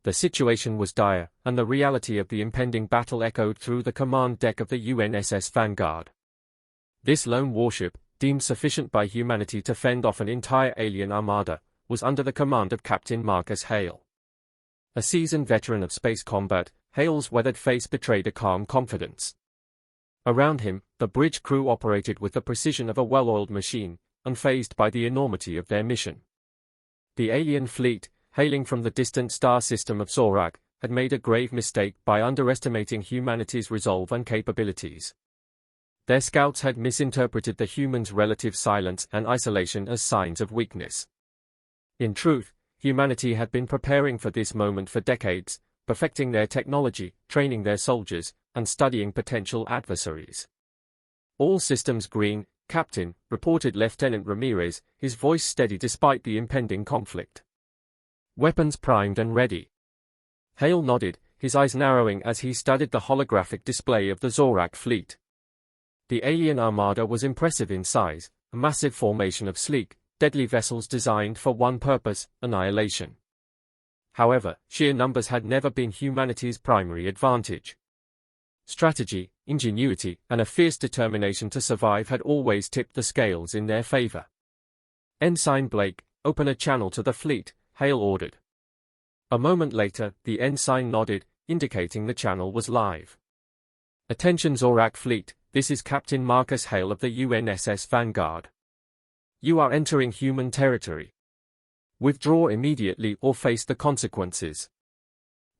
The situation was dire, and the reality of the impending battle echoed through the command deck of the UNSS Vanguard. This lone warship, deemed sufficient by humanity to fend off an entire alien armada, was under the command of Captain Marcus Hale. A seasoned veteran of space combat, Hale's weathered face betrayed a calm confidence. Around him, the bridge crew operated with the precision of a well-oiled machine, unfazed by the enormity of their mission. The alien fleet, hailing from the distant star system of Zorak, had made a grave mistake by underestimating humanity's resolve and capabilities. Their scouts had misinterpreted the humans' relative silence and isolation as signs of weakness. In truth, humanity had been preparing for this moment for decades, perfecting their technology, training their soldiers, and studying potential adversaries. "All systems green, Captain," reported Lieutenant Ramirez, his voice steady despite the impending conflict. "Weapons primed and ready." Hale nodded, his eyes narrowing as he studied the holographic display of the Zorak fleet. The alien armada was impressive in size, a massive formation of sleek, deadly vessels designed for one purpose: annihilation. However, sheer numbers had never been humanity's primary advantage. Strategy, ingenuity, and a fierce determination to survive had always tipped the scales in their favor. "Ensign Blake, open a channel to the fleet," Hale ordered. A moment later, the ensign nodded, indicating the channel was live. "Attention Zorak fleet, this is Captain Marcus Hale of the UNSS Vanguard. You are entering human territory. Withdraw immediately or face the consequences."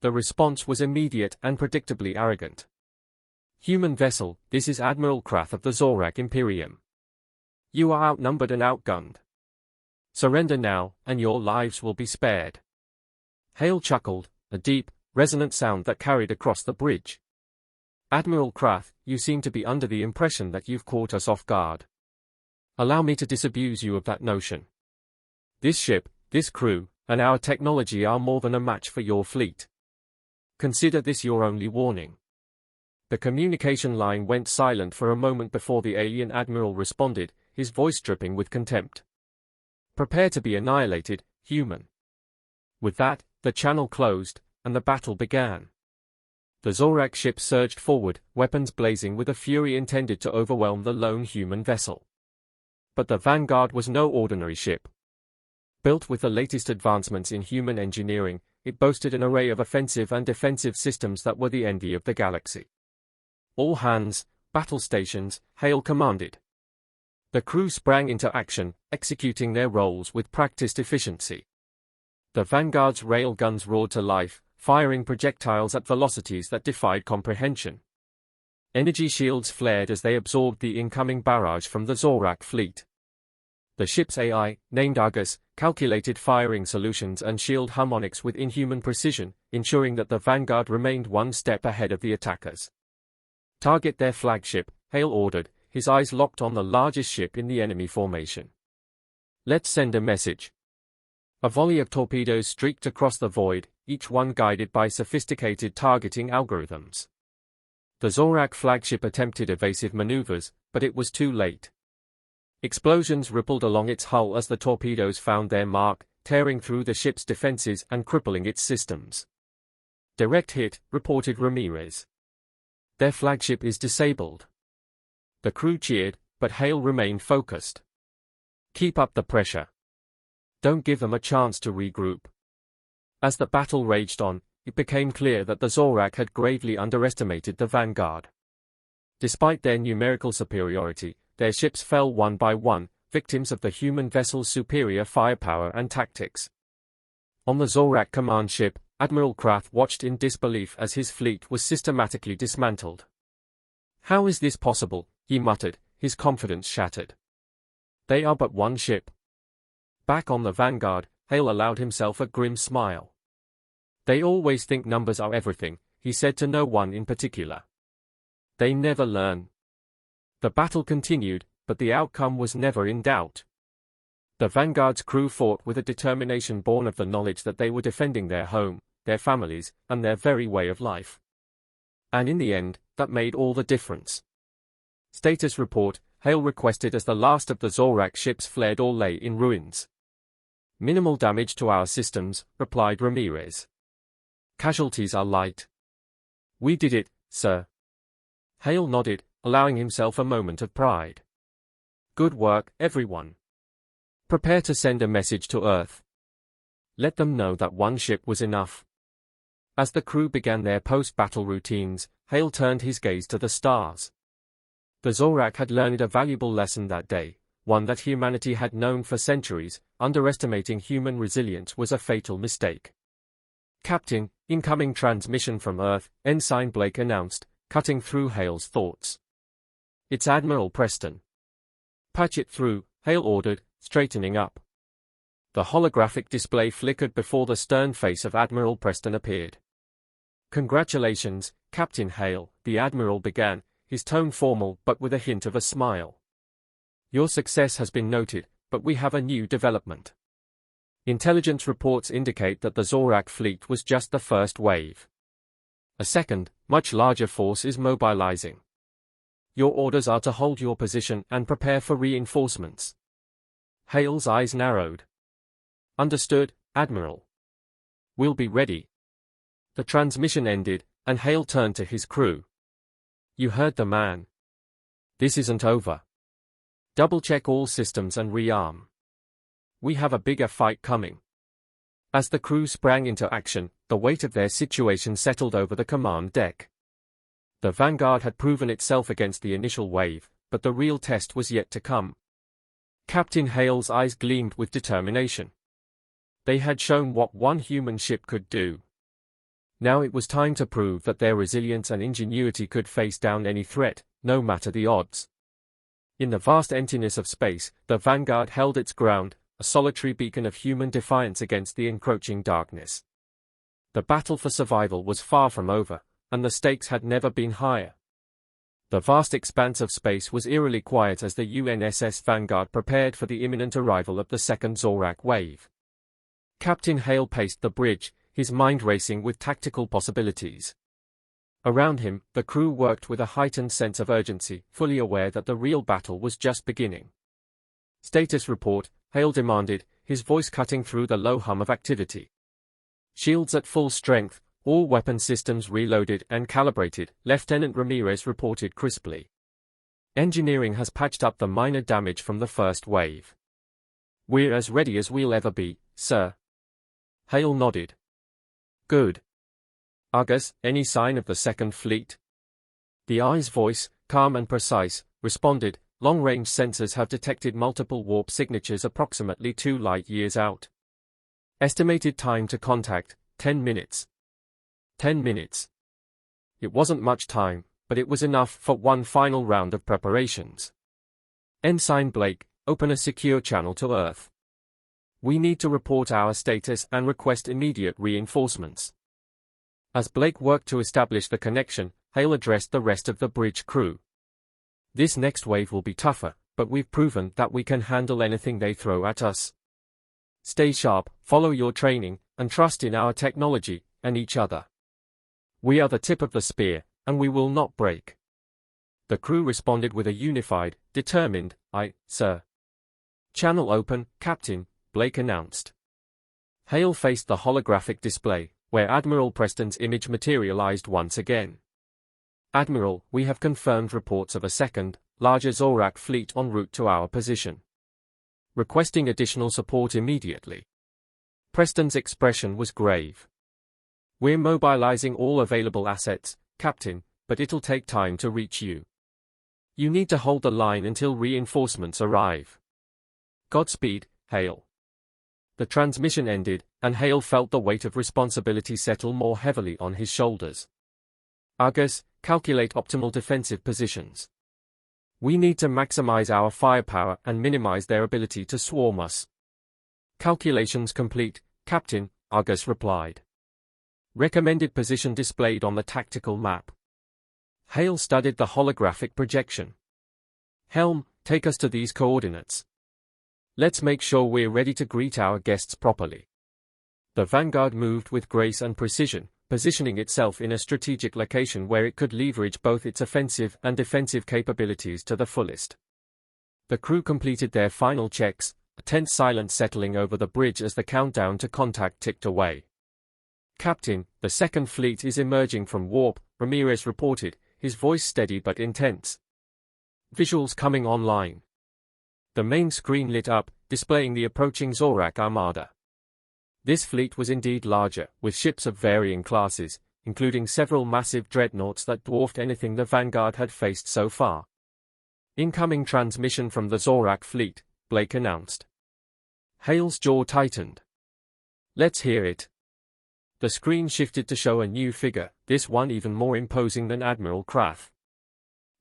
The response was immediate and predictably arrogant. "Human vessel, this is Admiral Krath of the Zorak Imperium. You are outnumbered and outgunned. Surrender now, and your lives will be spared." Hale chuckled, a deep, resonant sound that carried across the bridge. "Admiral Krath, you seem to be under the impression that you've caught us off guard. Allow me to disabuse you of that notion. This ship, this crew, and our technology are more than a match for your fleet. Consider this your only warning." The communication line went silent for a moment before the alien admiral responded, his voice dripping with contempt. "Prepare to be annihilated, human." With that, the channel closed, and the battle began. The Zorak ship surged forward, weapons blazing with a fury intended to overwhelm the lone human vessel. But the Vanguard was no ordinary ship. Built with the latest advancements in human engineering, it boasted an array of offensive and defensive systems that were the envy of the galaxy. "All hands, battle stations," Hale commanded. The crew sprang into action, executing their roles with practiced efficiency. The Vanguard's rail guns roared to life, firing projectiles at velocities that defied comprehension. Energy shields flared as they absorbed the incoming barrage from the Zorak fleet. The ship's AI, named Argus, calculated firing solutions and shield harmonics with inhuman precision, ensuring that the Vanguard remained one step ahead of the attackers. "Target their flagship," Hale ordered, his eyes locked on the largest ship in the enemy formation. "Let's send a message." A volley of torpedoes streaked across the void, each one guided by sophisticated targeting algorithms. The Zorak flagship attempted evasive maneuvers, but it was too late. Explosions rippled along its hull as the torpedoes found their mark, tearing through the ship's defenses and crippling its systems. "Direct hit," reported Ramirez. "Their flagship is disabled." The crew cheered, but Hale remained focused. "Keep up the pressure. Don't give them a chance to regroup." As the battle raged on, it became clear that the Zorak had gravely underestimated the Vanguard. Despite their numerical superiority, their ships fell one by one, victims of the human vessel's superior firepower and tactics. On the Zorak command ship, Admiral Krath watched in disbelief as his fleet was systematically dismantled. "How is this possible?" he muttered, his confidence shattered. "They are but one ship." Back on the Vanguard, Hale allowed himself a grim smile. "They always think numbers are everything," he said to no one in particular. "They never learn." The battle continued, but the outcome was never in doubt. The Vanguard's crew fought with a determination born of the knowledge that they were defending their home, their families, and their very way of life. And in the end, that made all the difference. "Status report," Hale requested as the last of the Zorak ships fled or lay in ruins. "Minimal damage to our systems," replied Ramirez. Casualties are light. We did it, sir. Hale nodded, allowing himself a moment of pride. Good work, everyone. Prepare to send a message to Earth. Let them know that one ship was enough. As the crew began their post-battle routines, Hale turned his gaze to the stars. The Zorak had learned a valuable lesson that day, one that humanity had known for centuries: underestimating human resilience was a fatal mistake. Captain, incoming transmission from Earth, Ensign Blake announced, cutting through Hale's thoughts. It's Admiral Preston. Patch it through, Hale ordered, straightening up. The holographic display flickered before the stern face of Admiral Preston appeared. Congratulations, Captain Hale, the Admiral began, his tone formal but with a hint of a smile. Your success has been noted, but we have a new development. Intelligence reports indicate that the Zorak fleet was just the first wave. A second, much larger force is mobilizing. Your orders are to hold your position and prepare for reinforcements. Hale's eyes narrowed. Understood, Admiral. We'll be ready. The transmission ended, and Hale turned to his crew. You heard the man. This isn't over. Double-check all systems and rearm. We have a bigger fight coming. As the crew sprang into action, the weight of their situation settled over the command deck. The Vanguard had proven itself against the initial wave, but the real test was yet to come. Captain Hale's eyes gleamed with determination. They had shown what one human ship could do. Now it was time to prove that their resilience and ingenuity could face down any threat, no matter the odds. In the vast emptiness of space, the Vanguard held its ground, a solitary beacon of human defiance against the encroaching darkness. The battle for survival was far from over, and the stakes had never been higher. The vast expanse of space was eerily quiet as the UNSS Vanguard prepared for the imminent arrival of the second Zorak wave. Captain Hale paced the bridge, his mind racing with tactical possibilities. Around him, the crew worked with a heightened sense of urgency, fully aware that the real battle was just beginning. Status report, Hale demanded, his voice cutting through the low hum of activity. Shields at full strength, all weapon systems reloaded and calibrated, Lieutenant Ramirez reported crisply. Engineering has patched up the minor damage from the first wave. We're as ready as we'll ever be, sir. Hale nodded. Good. Argus, any sign of the second fleet? The eye's voice, calm and precise, responded, long-range sensors have detected multiple warp signatures approximately 2 light-years out. Estimated time to contact, 10 minutes. 10 minutes. It wasn't much time, but it was enough for one final round of preparations. Ensign Blake, open a secure channel to Earth. We need to report our status and request immediate reinforcements. As Blake worked to establish the connection, Hale addressed the rest of the bridge crew. This next wave will be tougher, but we've proven that we can handle anything they throw at us. Stay sharp, follow your training, and trust in our technology, and each other. We are the tip of the spear, and we will not break. The crew responded with a unified, determined, "Aye, sir." Channel open, Captain, Blake announced. Hale faced the holographic display, where Admiral Preston's image materialized once again. Admiral, we have confirmed reports of a second, larger Zorak fleet en route to our position. Requesting additional support immediately. Preston's expression was grave. We're mobilizing all available assets, Captain, but it'll take time to reach you. You need to hold the line until reinforcements arrive. Godspeed, Hale. The transmission ended, and Hale felt the weight of responsibility settle more heavily on his shoulders. Argus, calculate optimal defensive positions. We need to maximize our firepower and minimize their ability to swarm us. Calculations complete, Captain, Argus replied. Recommended position displayed on the tactical map. Hale studied the holographic projection. Helm, take us to these coordinates. Let's make sure we're ready to greet our guests properly. The Vanguard moved with grace and precision, positioning itself in a strategic location where it could leverage both its offensive and defensive capabilities to the fullest. The crew completed their final checks, a tense silence settling over the bridge as the countdown to contact ticked away. Captain, the second fleet is emerging from warp, Ramirez reported, his voice steady but intense. Visuals coming online. The main screen lit up, displaying the approaching Zorak Armada. This fleet was indeed larger, with ships of varying classes, including several massive dreadnoughts that dwarfed anything the Vanguard had faced so far. Incoming transmission from the Zorak fleet, Blake announced. Hale's jaw tightened. Let's hear it. The screen shifted to show a new figure, this one even more imposing than Admiral Krath.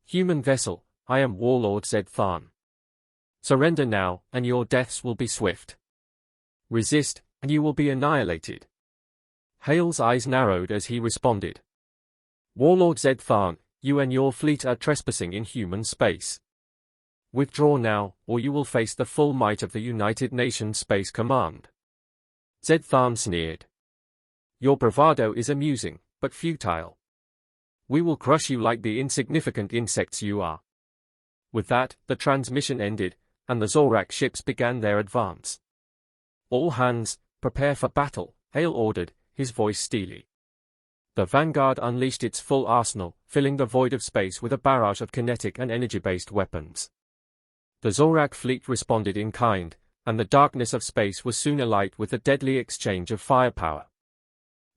Human vessel, I am Warlord Zed Tharn. Surrender now, and your deaths will be swift. Resist, and you will be annihilated. Hale's eyes narrowed as he responded. Warlord Zed Tharn, you and your fleet are trespassing in human space. Withdraw now, or you will face the full might of the United Nations Space Command. Zed Tharn sneered. Your bravado is amusing, but futile. We will crush you like the insignificant insects you are. With that, the transmission ended, and the Zorak ships began their advance. All hands, prepare for battle, Hale ordered, his voice steely. The Vanguard unleashed its full arsenal, filling the void of space with a barrage of kinetic and energy-based weapons. The Zorak fleet responded in kind, and the darkness of space was soon alight with a deadly exchange of firepower.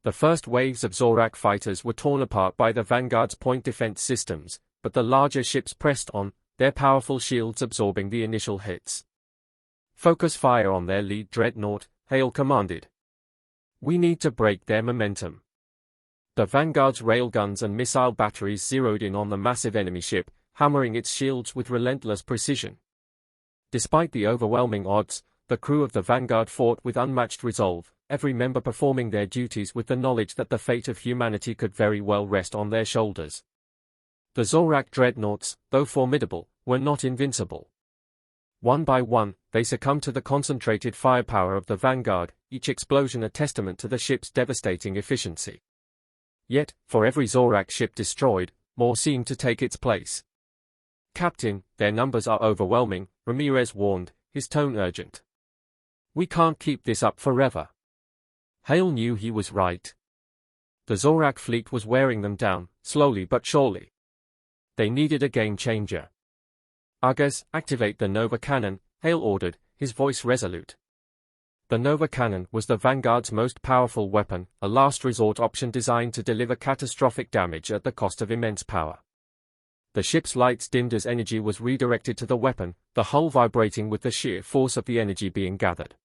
The first waves of Zorak fighters were torn apart by the Vanguard's point defense systems, but the larger ships pressed on, their powerful shields absorbing the initial hits. Focus fire on their lead dreadnought, Hale commanded. We need to break their momentum. The Vanguard's railguns and missile batteries zeroed in on the massive enemy ship, hammering its shields with relentless precision. Despite the overwhelming odds, the crew of the Vanguard fought with unmatched resolve, every member performing their duties with the knowledge that the fate of humanity could very well rest on their shoulders. The Zorak dreadnoughts, though formidable, were not invincible. One by one, they succumbed to the concentrated firepower of the Vanguard, each explosion a testament to the ship's devastating efficiency. Yet, for every Zorak ship destroyed, more seemed to take its place. Captain, their numbers are overwhelming, Ramirez warned, his tone urgent. We can't keep this up forever. Hale knew he was right. The Zorak fleet was wearing them down, slowly but surely. They needed a game-changer. Argus, activate the Nova Cannon, Hale ordered, his voice resolute. The Nova Cannon was the Vanguard's most powerful weapon, a last-resort option designed to deliver catastrophic damage at the cost of immense power. The ship's lights dimmed as energy was redirected to the weapon, the hull vibrating with the sheer force of the energy being gathered.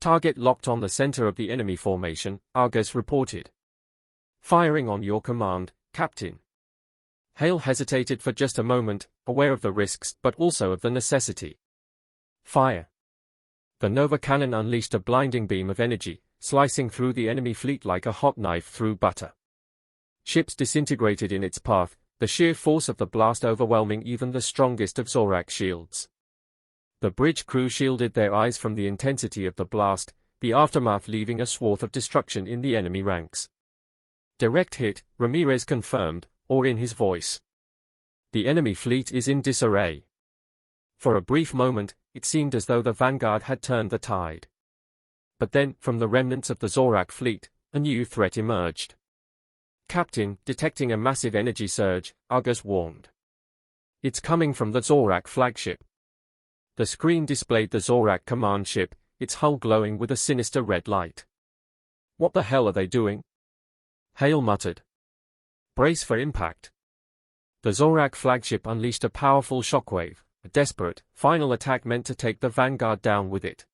Target locked on the center of the enemy formation, Argus reported. Firing on your command, Captain. Hale hesitated for just a moment, aware of the risks but also of the necessity. Fire. The Nova Cannon unleashed a blinding beam of energy, slicing through the enemy fleet like a hot knife through butter. Ships disintegrated in its path, the sheer force of the blast overwhelming even the strongest of Zorak shields. The bridge crew shielded their eyes from the intensity of the blast, the aftermath leaving a swath of destruction in the enemy ranks. Direct hit, Ramirez confirmed, or in his voice. The enemy fleet is in disarray. For a brief moment, it seemed as though the Vanguard had turned the tide. But then, from the remnants of the Zorak fleet, a new threat emerged. Captain, detecting a massive energy surge, Argus warned. It's coming from the Zorak flagship. The screen displayed the Zorak command ship, its hull glowing with a sinister red light. What the hell are they doing? Hale muttered. Brace for impact. The Zorak flagship unleashed a powerful shockwave, a desperate, final attack meant to take the Vanguard down with it.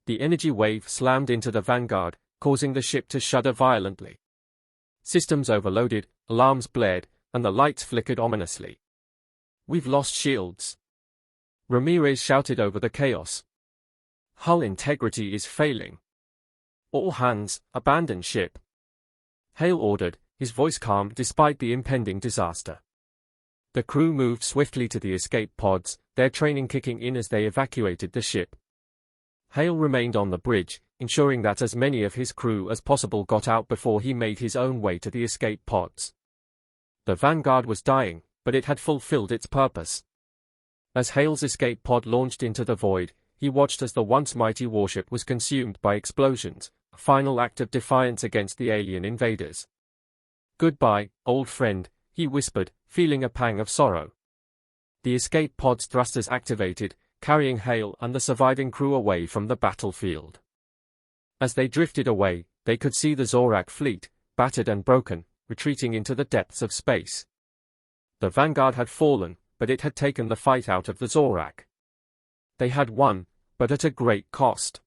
The energy wave slammed into the Vanguard, causing the ship to shudder violently. Systems overloaded, alarms blared, and the lights flickered ominously. We've lost shields. Ramirez shouted over the chaos. Hull integrity is failing. All hands, abandon ship. Hale ordered, his voice calm despite the impending disaster. The crew moved swiftly to the escape pods, their training kicking in as they evacuated the ship. Hale remained on the bridge, ensuring that as many of his crew as possible got out before he made his own way to the escape pods. The Vanguard was dying, but it had fulfilled its purpose. As Hale's escape pod launched into the void, he watched as the once mighty warship was consumed by explosions, a final act of defiance against the alien invaders. "Goodbye, old friend," he whispered, feeling a pang of sorrow. The escape pod's thrusters activated, carrying Hale and the surviving crew away from the battlefield. As they drifted away, they could see the Zorak fleet, battered and broken, retreating into the depths of space. The Vanguard had fallen, but it had taken the fight out of the Zorak. They had won, but at a great cost.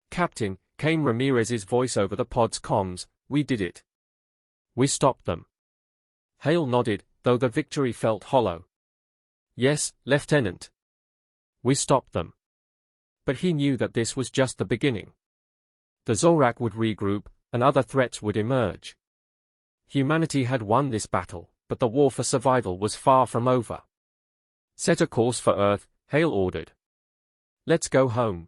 "Captain," came Ramirez's voice over the pod's comms, "we did it. We stopped them." Hale nodded, though the victory felt hollow. "Yes, Lieutenant. We stopped them." But he knew that this was just the beginning. The Zorak would regroup, and other threats would emerge. Humanity had won this battle, but the war for survival was far from over. "Set a course for Earth," Hale ordered. "Let's go home."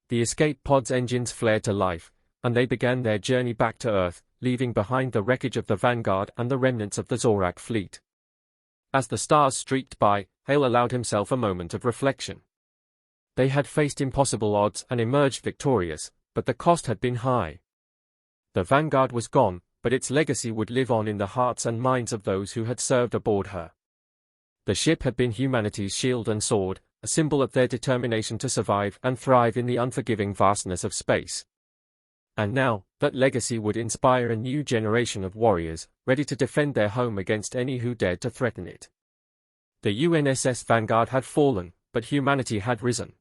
The escape pod's engines flared to life, and they began their journey back to Earth, leaving behind the wreckage of the Vanguard and the remnants of the Zorak fleet. As the stars streaked by, Hale allowed himself a moment of reflection. They had faced impossible odds and emerged victorious, but the cost had been high. The Vanguard was gone, but its legacy would live on in the hearts and minds of those who had served aboard her. The ship had been humanity's shield and sword, a symbol of their determination to survive and thrive in the unforgiving vastness of space. And now, that legacy would inspire a new generation of warriors, ready to defend their home against any who dared to threaten it. The UNSS Vanguard had fallen, but humanity had risen.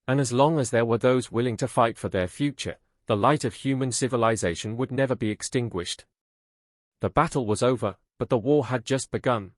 And as long as there were those willing to fight for their future, the light of human civilization would never be extinguished. The battle was over, but the war had just begun.